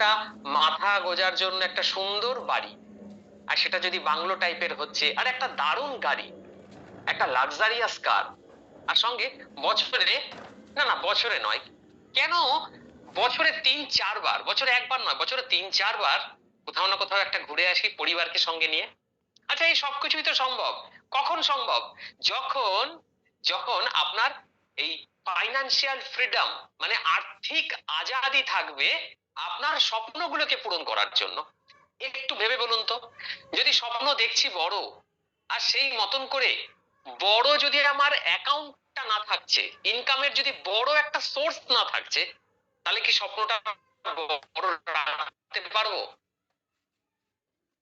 একটা মাথা গোজার জন্য একটা সুন্দর বাড়ি, আর সেটা যদি বাংলো টাইপের হচ্ছে, আর একটা দারুণ গাড়ি, একটা লাক্সারিয়াস কার, আর সঙ্গে বছরে, না না বছরে নয়, কেন বছরে 3-4 বার, বছরে একবার নয়, বছরে 3-4 বার কোথাও না কোথাও একটা ঘুরে আসি পরিবারকে সঙ্গে নিয়ে। আচ্ছা, এই সবকিছুই তো সম্ভব। কখন সম্ভব? যখন যখন আপনার এই ফাইনান্সিয়াল ফ্রিডম, মানে আর্থিক আজাদি থাকবে আপনার স্বপ্নগুলোকে পূরণ করার জন্য। একটু ভেবে বলুন তো, যদি স্বপ্ন দেখছি বড়, আর সেই মতন করে বড় যদি আমার অ্যাকাউন্টটা না থাকছে, ইনকামের যদি বড় একটা সোর্স না থাকছে, তাহলে কি স্বপ্নটা বড় রাখতে পারবো?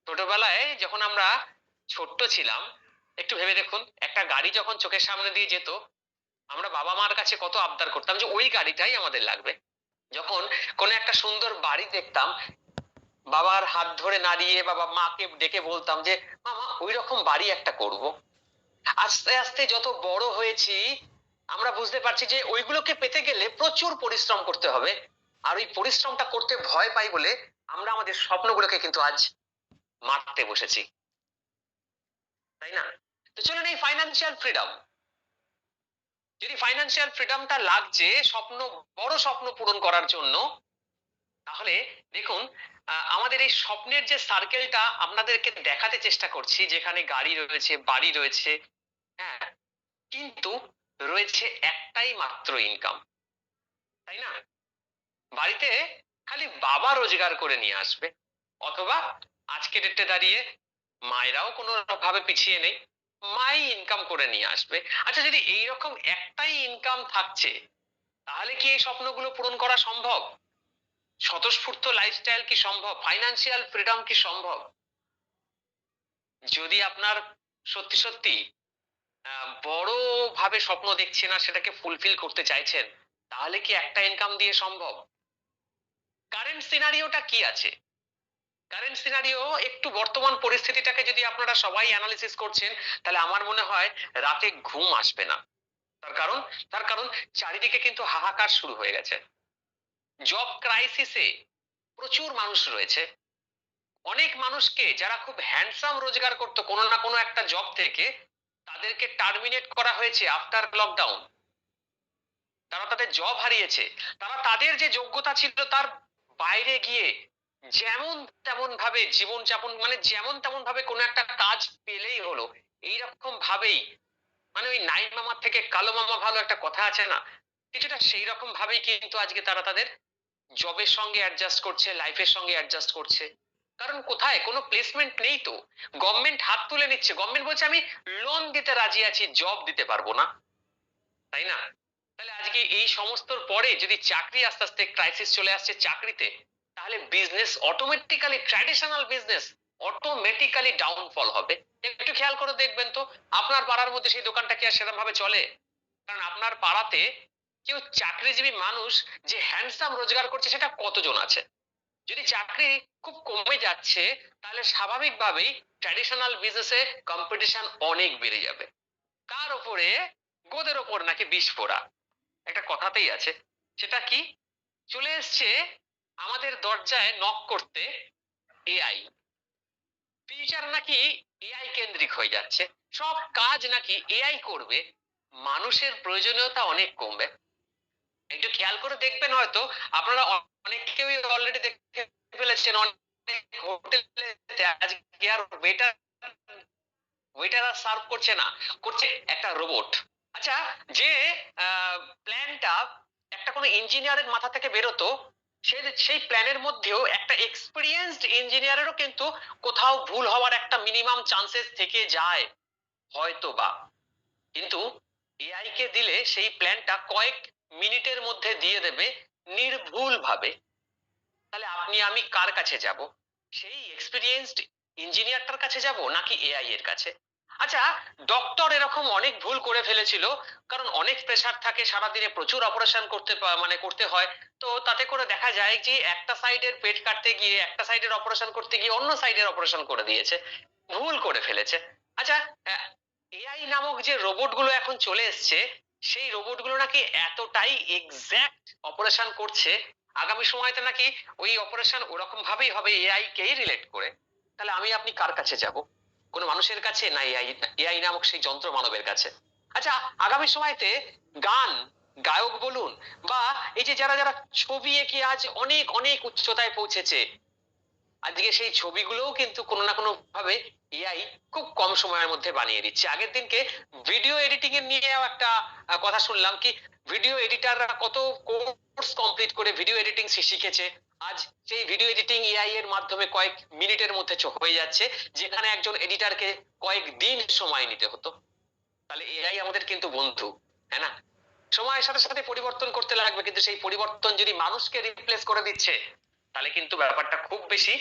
ছোটবেলায় যখন আমরা ছোট্ট ছিলাম, একটু ভেবে দেখুন, একটা গাড়ি যখন চোখের সামনে দিয়ে যেত, আমরা বাবা মার কাছে কত আবদার করতাম যে ওই গাড়িটাই আমাদের লাগবে। যখন কোনো একটা সুন্দর বাড়ি দেখতাম, বাবার হাত ধরে নাড়িয়ে বাবা মাকে ডেকে বলতাম যে মামা ওই রকম বাড়ি একটা করব। আস্তে আস্তে যত বড় হয়েছি, আমরা বুঝতে পারছি যে ওইগুলোকে পেতে গেলে প্রচুর পরিশ্রম করতে হবে, আর ওই পরিশ্রমটা করতে ভয় পাই বলে আমরা আমাদের স্বপ্নগুলোকে কিন্তু আজ মারতে বসেছি, তাই না? তো চলুন, এই ফাইন্যান্সিয়াল ফ্রিডম, যদি ফাইন্যান্সিয়াল ফ্রিডমটা লাগছে স্বপ্ন, বড় স্বপ্ন পূরণ করার জন্য, তাহলে দেখুন, আমাদের এই স্বপ্নের যে সার্কেলটা আপনাদেরকে দেখাতে চেষ্টা করছি, যেখানে গাড়ি রয়েছে, বাড়ি রয়েছে, হ্যাঁ, কিন্তু রয়েছে একটাই মাত্র ইনকাম, তাই না? বাড়িতে খালি বাবা রোজগার করে নিয়ে আসবে, অথবা আজকে ডেটে দাঁড়িয়ে মায়েরাও কোনো ভাবে পিছিয়ে নেই, মাই ইনকাম করে নিয়ে আসবে। আচ্ছা, যদি এইরকম একটাই ইনকাম থাকছে, তাহলে কি এই স্বপ্নগুলো পূরণ করা সম্ভব? স্বতঃস্ফূর্ত লাইফস্টাইল কি সম্ভব? ফাইন্যান্সিয়াল ফ্রিডম কি সম্ভব? যদি আপনার সত্যি সত্যি বড় ভাবে স্বপ্ন দেখছেন আর সেটাকে ফুলফিল করতে চাইছেন, তাহলে কি একটা ইনকাম দিয়ে সম্ভব? কারেন্ট সিনারিওটা কি আছে? কারেন্ট সিনারিও, একটু বর্তমান পরিস্থিতিটাকে যদি আপনারা সবাই অ্যানালিসিস করছেন, তাহলে আমার মনে হয় রাতে ঘুম আসবে না। তার কারণ, তার কারণ চারিদিকে কিন্তু হাহাকার শুরু হয়ে গেছে। জব ক্রাইসিসে প্রচুর মানুষ রয়েছে। অনেক মানুষকে, যারা খুব হ্যান্ডসাম রোজগার করতো কোনো না কোনো একটা জব থেকে, তাদেরকে টার্মিনেট করা হয়েছে আফটার লকডাউন। তারা তাদের জব হারিয়েছে। তারা তাদের যে যোগ্যতা ছিল তার বাইরে গিয়ে যেমন তেমন ভাবে জীবনযাপন, মানে যেমন তেমন ভাবে কোনো একটা কাজ পেলেই হলো, এইরকম ভাবেই, মানে ওই নাই মামার থেকে কালো মামা ভালো একটা কথা আছে না, কিছুটা সেই রকম ভাবেই কিন্তু আজকে তারা তাদের জবের সঙ্গে অ্যাডজাস্ট করছে, লাইফের সঙ্গে অ্যাডজাস্ট করছে। কারণ কোথায় কোনো প্লেসমেন্ট নেই তো। গভর্নমেন্ট হাত তুলে নিচ্ছে, গভর্নমেন্ট বলছে আমি লোন দিতে রাজি আছি, জব দিতে পারবো না, তাই না? তাহলে আজকে এই সমস্তর পরে যদি চাকরি, আস্তে আস্তে ক্রাইসিস চলে আসছে চাকরিতে, তাহলে business automatically, traditional business automatically downfall হবে। একটু খেয়াল করে দেখবেন তো, আপনার পাড়ার মধ্যে সেই দোকানটা কি আর সেরকম ভাবে চলে? কারণ আপনার পাড়াতে কেউ চাকরিজীবী মানুষ যে হ্যান্ডসাম রোজগার করছে সেটা কতজন আছে? যদি চাকরি খুব কমে যাচ্ছে, তাহলে স্বাভাবিকভাবেই ট্র্যাডিশনাল বিজনেসে কম্পিটিশন অনেক বেড়ে যাবে। কার ওপরে? গোদের ওপর নাকি বিষ ফোড়া, একটা কথাতেই আছে। সেটা কি? চলে এসছে আমাদের দরজায় নক করতে এআই। ফিউচার নাকি এআই কেন্দ্রিক হয়ে যাচ্ছে, সব কাজ নাকি এআই করবে, মানুষের প্রয়োজনীয়তা অনেক কমবে। একটু খেয়াল করে দেখবেন, হয়তো আপনারা অনেকেই অলরেডি দেখে ফেলেছেন, অনেক হোটেলে আজকে আর ওয়েটার ওয়েটার আর সার্ভ করছে না, করছে একটা রোবট। আচ্ছা, যে প্ল্যানটা একটা কোনো ইঞ্জিনিয়ারের মাথা থেকে বেরোতো, সেই প্ল্যানের মধ্যেও একটা এক্সপিরিয়েন্সড ইঞ্জিনিয়ারেরও কিন্তু কোথাও ভুল হওয়ার একটা মিনিমাম চান্সেস থেকে যায় হয়তো বা। কিন্তু এআই কে দিলে সেই প্ল্যানটা কয়েক মিনিটের মধ্যে দিয়ে দেবে নির্ভুল ভাবে। তাহলে আপনি আমি কার কাছে যাব? সেই এক্সপিরিয়েন্সড ইঞ্জিনিয়ারটার কাছে যাব নাকি এআই এর কাছে? আচ্ছা, ডক্টর এরকম অনেক ভুল করে ফেলেছিল, কারণ অনেক প্রেসার থাকে, সারাদিনে প্রচুর অপারেশন মানে করতে হয়। তো তাতে করে দেখা যায় যে একটা সাইডের পেট কাটতে গিয়ে, একটা সাইডের অপারেশন করতে গিয়ে অন্য সাইডের অপারেশন করে দিয়েছে, ভুল করে ফেলেছে। আচ্ছা, এআই নামক যে রোবট গুলো এখন চলে এসছে, সেই রোবট গুলো নাকি এতটাই এক্সাক্ট অপারেশন করছে, আগামী সময়তে নাকি ওই অপারেশন ওরকম ভাবেই হবে এআই কেই রিলেট করে। তাহলে আমি আপনি কার কাছে যাব? কোনো মানুষের কাছে না এআই, এআই নামক সেই যন্ত্র মানবের কাছে? আচ্ছা, আগামী সময়তে গান, গায়ক বলুন বা এই যে যারা যারা ছবি এঁকে আজ অনেক অনেক উচ্চতায় পৌঁছেছে, আজকে সেই ছবিগুলোও কিন্তু কোনো না কোনো ভাবে এআই খুব কম সময়ের মধ্যে বানিয়ে দিচ্ছে। আগের দিনকে ভিডিও এডিটিং এর নিয়েও একটা কথা শুনলাম, কি ভিডিও এডিটাররা কত কোর্স কমপ্লিট করে ভিডিও এডিটিং শিখেছে, আজ সেই ভিডিও এডিটিং এআই এর মাধ্যমে কয়েক মিনিটের মধ্যে হয়ে যাচ্ছে, যেখানে একজন এডিটারকে কয়েক দিন সময় নিতে হতো। তাহলে এআই আমাদের কিন্তু বন্ধু, হ্যাঁ না? সময়ের সাথে সাথে পরিবর্তন করতে লাগবে, কিন্তু সেই পরিবর্তন যদি মানুষকে রিপ্লেস করে দিচ্ছে, তাহলে কিন্তু ব্যাপারটা খুব বেশি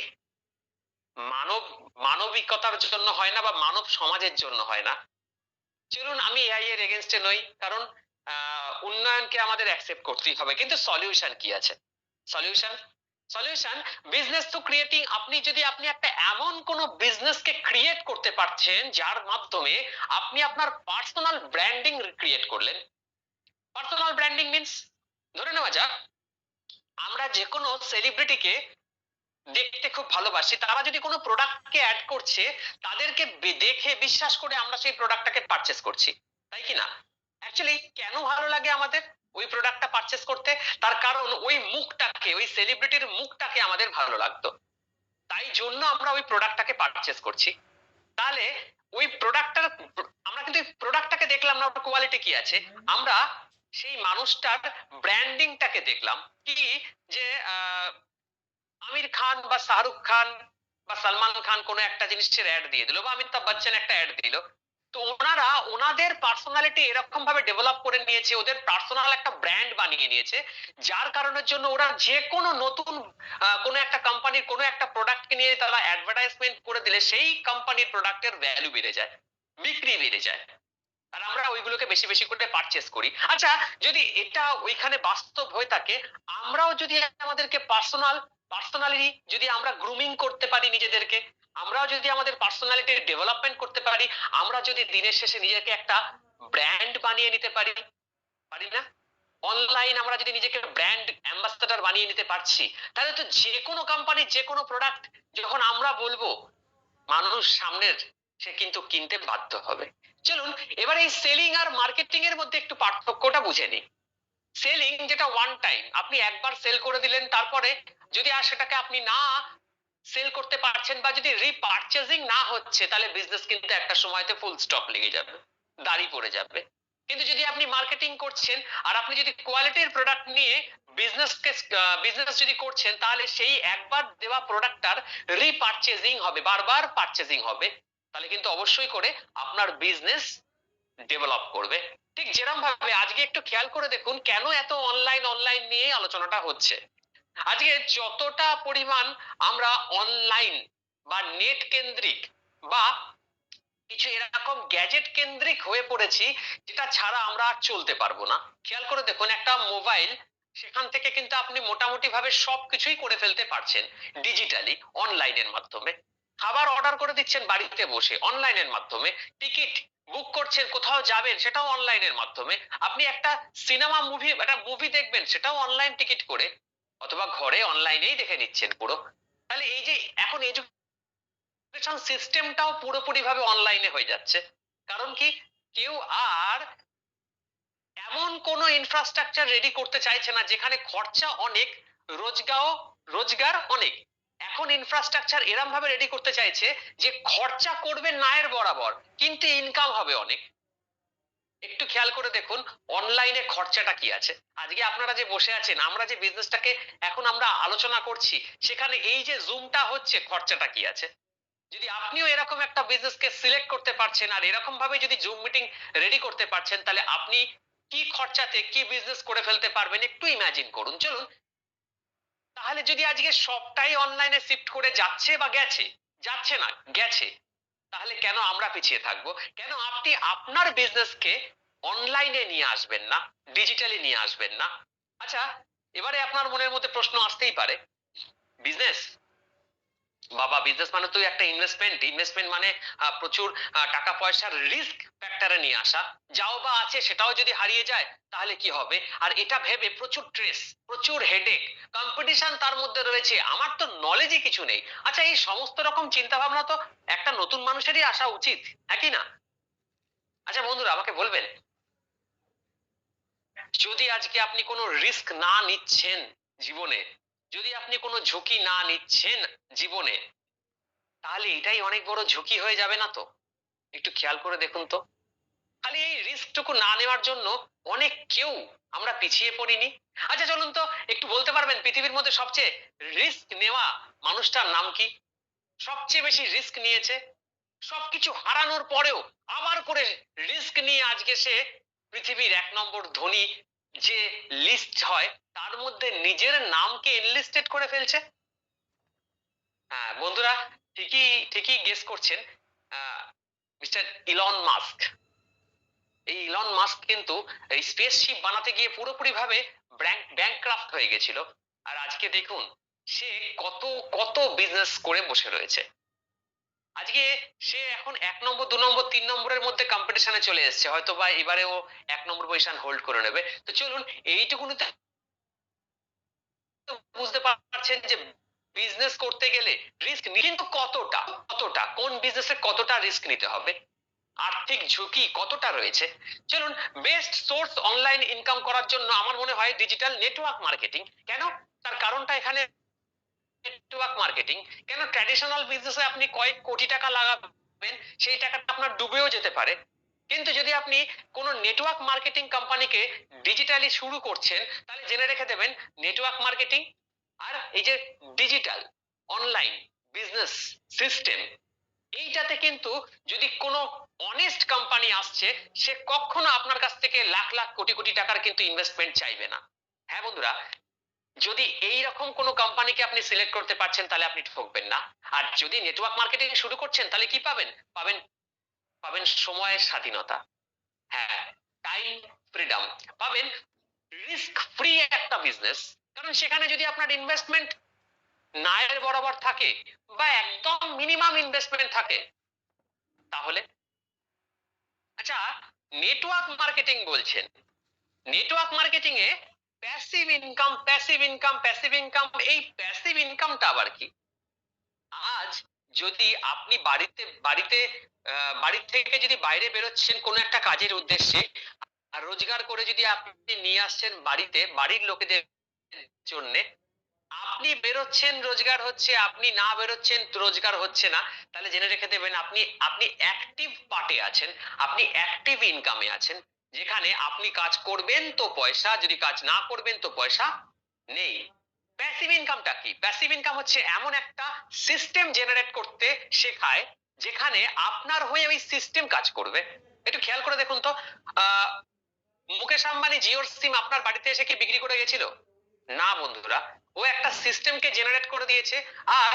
মানব মানবিকতার জন্য হয় না বা মানব সমাজের জন্য হয় না। চলুন, আমি এআই এর এগেনস্টে নই, কারণ উন্নয়নকে আমাদের অ্যাকসেপ্ট করতেই হবে, কিন্তু সলিউশন কি আছে? Solution, solution business to creating. আপনি একটা এমন কোন বিজনেসকে ক্রিয়েট করতে পারছেন যার মাধ্যমে আপনি আপনার পার্সোনাল ব্র্যান্ডিং ক্রিয়েট করলেন। পার্সোনাল ব্র্যান্ডিং মিন্স, ধরে নেওয়া যাক আমরা যে কোনো সেলিব্রিটিকে দেখতে খুব ভালোবাসি, তারা যদি কোনো প্রোডাক্টকে অ্যাড করছে, তাদেরকে দেখে বিশ্বাস করে আমরা সেই প্রোডাক্টটাকে পারচেস করছি, তাই কি না? অ্যাকচুয়ালি কেন ভালো লাগে আমাদের ওই প্রোডাক্টটা পারচেস করতে? তার কারণ ওই মুখটাকে, ওই সেলিব্রিটির মুখটাকে আমাদের ভালো লাগতো, তাই জন্য আমরা ওই প্রোডাক্টটাকে পারচেস করছি। তাহলে ওই প্রোডাক্টটার, আমরা কিন্তু প্রোডাক্টটাকে দেখলাম না, ওর কোয়ালিটি কি আছে, আমরা সেই মানুষটার ব্র্যান্ডিংটাকে দেখলাম। কি যে আমির খান বা শাহরুখ খান বা সালমান খান কোনো একটা জিনিসের অ্যাড দিয়ে দিল, বা অমিতাভ বচ্চন একটা অ্যাড দিল, তো ওনারা ওনাদের পার্সোনালিটি এরকম ভাবে ডেভেলপ করে নিয়েছে, ওদের পার্সোনাল একটা ব্র্যান্ড বানিয়ে নিয়েছে, যার কারণের জন্য ওরা যে কোনো নতুন কোনো একটা কোম্পানির কোনো একটা প্রোডাক্টকে নিয়ে তারা অ্যাডভার্টাইজমেন্ট করে দিলে সেই কোম্পানির প্রোডাক্টের ভ্যালু বেড়ে যায়, বিক্রি বেড়ে যায়, আর আমরা ওইগুলোকে বেশি বেশি করে পারচেস করি। আচ্ছা, যদি এটা ওইখানে বাস্তব হয়ে থাকে, আমরাও যদি আমাদেরকে পার্সোনালি যদি আমরা গ্রুমিং করতে পারি নিজেদেরকে, আমরাও যদি আমাদের পার্সোনালিটি ডেভেলপমেন্ট করতে পারি, আমরা যদি দিনের শেষে নিজেকে একটা ব্র্যান্ড বানিয়ে নিতে পারি, পারি না? অনলাইন আমরা যদি নিজেকে ব্র্যান্ড অ্যাম্বাসাডার বানিয়ে নিতে পারছি, তাহলে তো যে কোনো কোম্পানির যে কোনো প্রোডাক্ট যখন আমরা বলবো, মানুষ সামনের সে কিন্তু কিনতে বাধ্য হবে। চলুন এবার এই সেলিং আর মার্কেটিং এর মধ্যে একটু পার্থক্যটা বুঝে নিই। সেলিং যেটা ওয়ান টাইম, আপনি একবার সেল করে দিলেন, তারপরে যদি আর সেটাকে আপনি না সেল করতে পারছেন বা যদি রিপারচেজিং না হচ্ছে, তাহলে বিজনেস কিন্তু একটা সময়তে ফুল স্টপ লেগে যাবে, দাঁড়িয়ে পড়ে যাবে। কিন্তু যদি আপনি মার্কেটিং করছেন আর আপনি যদি কোয়ালিটির প্রোডাক্ট নিয়ে বিজনেস যদি করছেন, তাহলে সেই একবার দেওয়া প্রোডাক্টটার রিপারচেজিং হবে, বারবার পারচেজিং হবে, তাহলে কিন্তু অবশ্যই করে আপনার বিজনেস ডেভেলপ করবে। ঠিক যেরকম ভাবে আজকে একটু খেয়াল করে দেখুন কেন এত অনলাইন অনলাইন নিয়ে আলোচনাটা হচ্ছে। আজকে যতটা পরিমাণ আমরা অনলাইন বা নেট কেন্দ্রিক বা কিছু এরকম গ্যাজেট কেন্দ্রিক হয়ে পড়েছি, যেটা ছাড়া আমরা আর চলতে পারবো না। খেয়াল করে দেখুন একটা মোবাইল, সেখান থেকে কিন্তু আপনি মোটামুটি ভাবে সবকিছুই করে ফেলতে পারছেন ডিজিটালি, অনলাইনের মাধ্যমে। খাবার অর্ডার করে দিচ্ছেন বাড়িতে বসে অনলাইনের মাধ্যমে, টিকিট বুক করছেন কোথাও যাবেন সেটাও অনলাইনের মাধ্যমে, আপনি একটা একটা মুভি দেখবেন সেটাও অনলাইন টিকিট করে, অথবা ঘরে অনলাইনেই দেখে নিচ্ছেন পুরো। তাহলে এই যে এখন এডুকেশন সিস্টেমটাও পুরোপুরি ভাবে অনলাইনে হয়ে যাচ্ছে। কারণ কি, কেউ আর এমন কোন ইনফ্রাস্ট্রাকচার রেডি করতে চাইছে না যেখানে খরচা অনেক, রোজগার অনেক। এখন ইনফ্রাস্ট্রাকচার এরম ভাবে রেডি করতে চাইছে যে খরচা করবে নায়ের বরাবর, কিন্তু ইনকাম হবে অনেক। একটু খেয়াল করে দেখুন অনলাইনে খরচাটা কি আছে। আজকে আপনারা যে বসে আছেন, আমরা যে বিজনেসটাকে এখন আমরা আলোচনা করছি, সেখানে এই যে জুমটা হচ্ছে, খরচাটা কি আছে? যদি আপনিও এরকম একটা বিজনেসকে সিলেক্ট করতে পারছেন আর এরকম ভাবে যদি জুম মিটিং রেডি করতে পারছেন, তাহলে আপনি কি খরচাতে কি বিজনেস করে ফেলতে পারবেন একটু ইমাজিন করুন। চলুন, তাহলে যদি আজকে সবটাই অনলাইনে শিফট করে যাচ্ছে বা গেছে, যাচ্ছে না গেছে, তাহলে কেন আমরা পিছিয়ে থাকবো? কেন আপনি আপনার বিজনেসকে অনলাইনে নিয়ে আসবেন না, ডিজিটালি নিয়ে আসবেন না? আচ্ছা, এবারে আপনার মনের মধ্যে প্রশ্ন আসতেই পারে, বিজনেস বাবা, বিজনেস মানে তো একটা ইনভেস্টমেন্ট মানে প্রচুর টাকা পয়সার রিস্ক ফ্যাক্টরে নিয়ে আসা। যাও বা আছে সেটাও যদি হারিয়ে যায় তাহলে কি হবে? আর এটা ভেবে প্রচুর স্ট্রেস, প্রচুর হেডেক, কম্পিটিশন তার মধ্যে রয়েছে, আমার তো নলেজই কিছু নেই। আচ্ছা, এই সমস্ত রকম চিন্তা ভাবনা তো একটা নতুন মানুষেরই আসা উচিত, একই না? আচ্ছা বন্ধুরা, আমাকে বলবেন, যদি আজকে আপনি কোনো রিস্ক না নিচ্ছেন জীবনে, যদি আপনি কোনো ঝুঁকি না নিচ্ছেন জীবনে, তাহলে এটাই অনেক বড় ঝুঁকি হয়ে যাবে না তো? একটু খেয়াল করে দেখুন তো। খালি এই রিস্কটুকু না নেওয়ার জন্য অনেক কেউ আমরা পিছিয়ে পড়িনি? আচ্ছা চলুন তো, একটু বলতে পারবেন পৃথিবীর মধ্যে সবচেয়ে রিস্ক নেওয়া মানুষটার নাম কি? সবচেয়ে বেশি রিস্ক নিয়েছে, সবকিছু হারানোর পরেও আবার করে রিস্ক নিয়ে আজকে সে পৃথিবীর 1 নম্বর ধনী যে লিস্ট হয় তার মধ্যে নিজের নামকে এনলিস্টেড করে ফেলছে। হ্যাঁ বন্ধুরা, ঠিকই ঠিকই গেস করছেন। Mister Elon Musk. এই ইলন মাস্ক কিন্তু এই স্পেসশিপ বানাতে গিয়ে পুরোপুরি ভাবে ব্যাংকক্রাফট হয়ে গেছিল। আর আজকে দেখুন সে কত কত বিজনেস করে বসে রয়েছে। আজকে সে এখন 1 নম্বর, 2 নম্বর, 3 নম্বরের মধ্যে কম্পিটিশনে চলে এসেছে, হয়তো বা এবারে ও 1 নম্বর পজিশন হোল্ড করে নেবে। তো চলুন, এইটুকুনি তো বুঝতে পারছেন যে বিজনেস করতে গেলে রিস্ক কিন্তু কতটা, কতটা কোন বিজনেসে কতটা রিস্ক নিতে হবে, আর্থিক ঝুঁকি কতটা রয়েছে। চলুন, বেস্ট সোর্স অনলাইন ইনকাম করার জন্য আমার মনে হয় ডিজিটাল নেটওয়ার্ক মার্কেটিং। কেন? তার কারণটা এখানে নেটওয়ার্ক মার্কেটিং। কেন? ট্র্যাডিশনাল বিজনেসে আপনি কয়েক কোটি টাকা লাগাবেন, সেই টাকাটা আপনার ডুবেও যেতে পারে। কিন্তু যদি আপনি কোনো নেটওয়ার্ক মার্কেটিং কোম্পানিকে ডিজিটালি শুরু করছেন, তাহলে জেনে রেখে দেবেন নেটওয়ার্ক মার্কেটিং আর এই যে ডিজিটাল অনলাইন বিজনেস সিস্টেম, এইটাতে কিন্তু যদি কোনো অনেস্ট কোম্পানি আসছে, সে কখনো আপনার কাছ থেকে লাখ লাখ কোটি কোটি টাকার কিন্তু ইনভেস্টমেন্ট চাইবে না। হ্যাঁ বন্ধুরা, যদি এই রকম কোনো কোম্পানিকে আপনি সিলেক্ট করতে পারছেন তাহলে আপনি ঠকবেন না। আর যদি নেটওয়ার্ক মার্কেটিং শুরু করছেন তাহলে কি পাবেন? পাবেন, পাবেন সময়ের স্বাধীনতা। হ্যাঁ, টাইম ফ্রিডম পাবেন, রিস্ক ফ্রি একটা বিজনেস। কারণ সেখানে যদি আপনার ইনভেস্টমেন্ট নায়ের বরাবর থাকে বা একদম মিনিমাম ইনভেস্টমেন্ট থাকে, তাহলে আচ্ছা, নেটওয়ার্ক মার্কেটিং বলছেন, নেটওয়ার্ক মার্কেটিং এ passive income, passive income, passive income, এই প্যাসিভ ইনকামটা আবার কি? আজ যদি আপনি বাড়িতে বাড়িতে বাড়ির থেকে যদি বাইরে বেরোচ্ছেন কোনো একটা কাজের উদ্দেশ্যে, আর রোজগার করে যদি আপনি নিয়ে আসছেন বাড়িতে বাড়ির লোকেদের জন্য, আপনি বেরোচ্ছেন রোজগার হচ্ছে, আপনি না বেরোচ্ছেন রোজগার হচ্ছে না, তাহলে জেনে রেখে দেবেন আপনি আপনি অ্যাক্টিভ পার্টে আছেন, আপনি অ্যাক্টিভ ইনকামে আছেন, যেখানে আপনি কাজ করবেন তো পয়সা, যদি কাজ না করবেন তো পয়সা নেই। প্যাসিভ ইনকামটা কি? প্যাসিভ ইনকাম হচ্ছে এমন একটা সিস্টেম জেনারেট করতে শেখায়, যেখানে আপনার হয়ে ওই সিস্টেম কাজ করবে। একটু খেয়াল করে দেখুন তো, আহ মুকেশ আম্বানি জিওর সিম আপনার বাড়িতে এসে কি বিক্রি করে গেছিল? না বন্ধুরা, ও একটা সিস্টেমকে জেনারেট করে দিয়েছে, আর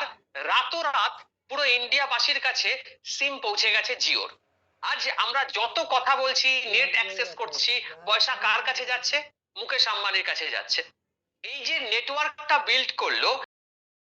রাতোরাত পুরো ইন্ডিয়াবাসীর কাছে সিম পৌঁছে গেছে জিওর। আজ আমরা যত কথা বলছি, নেট অ্যাক্সেস করছি, পয়সা কার কাছে যাচ্ছে? মুকেশ আম্বানির কাছে যাচ্ছে। এই যে নেটওয়ার্কটা বিল্ড করলো,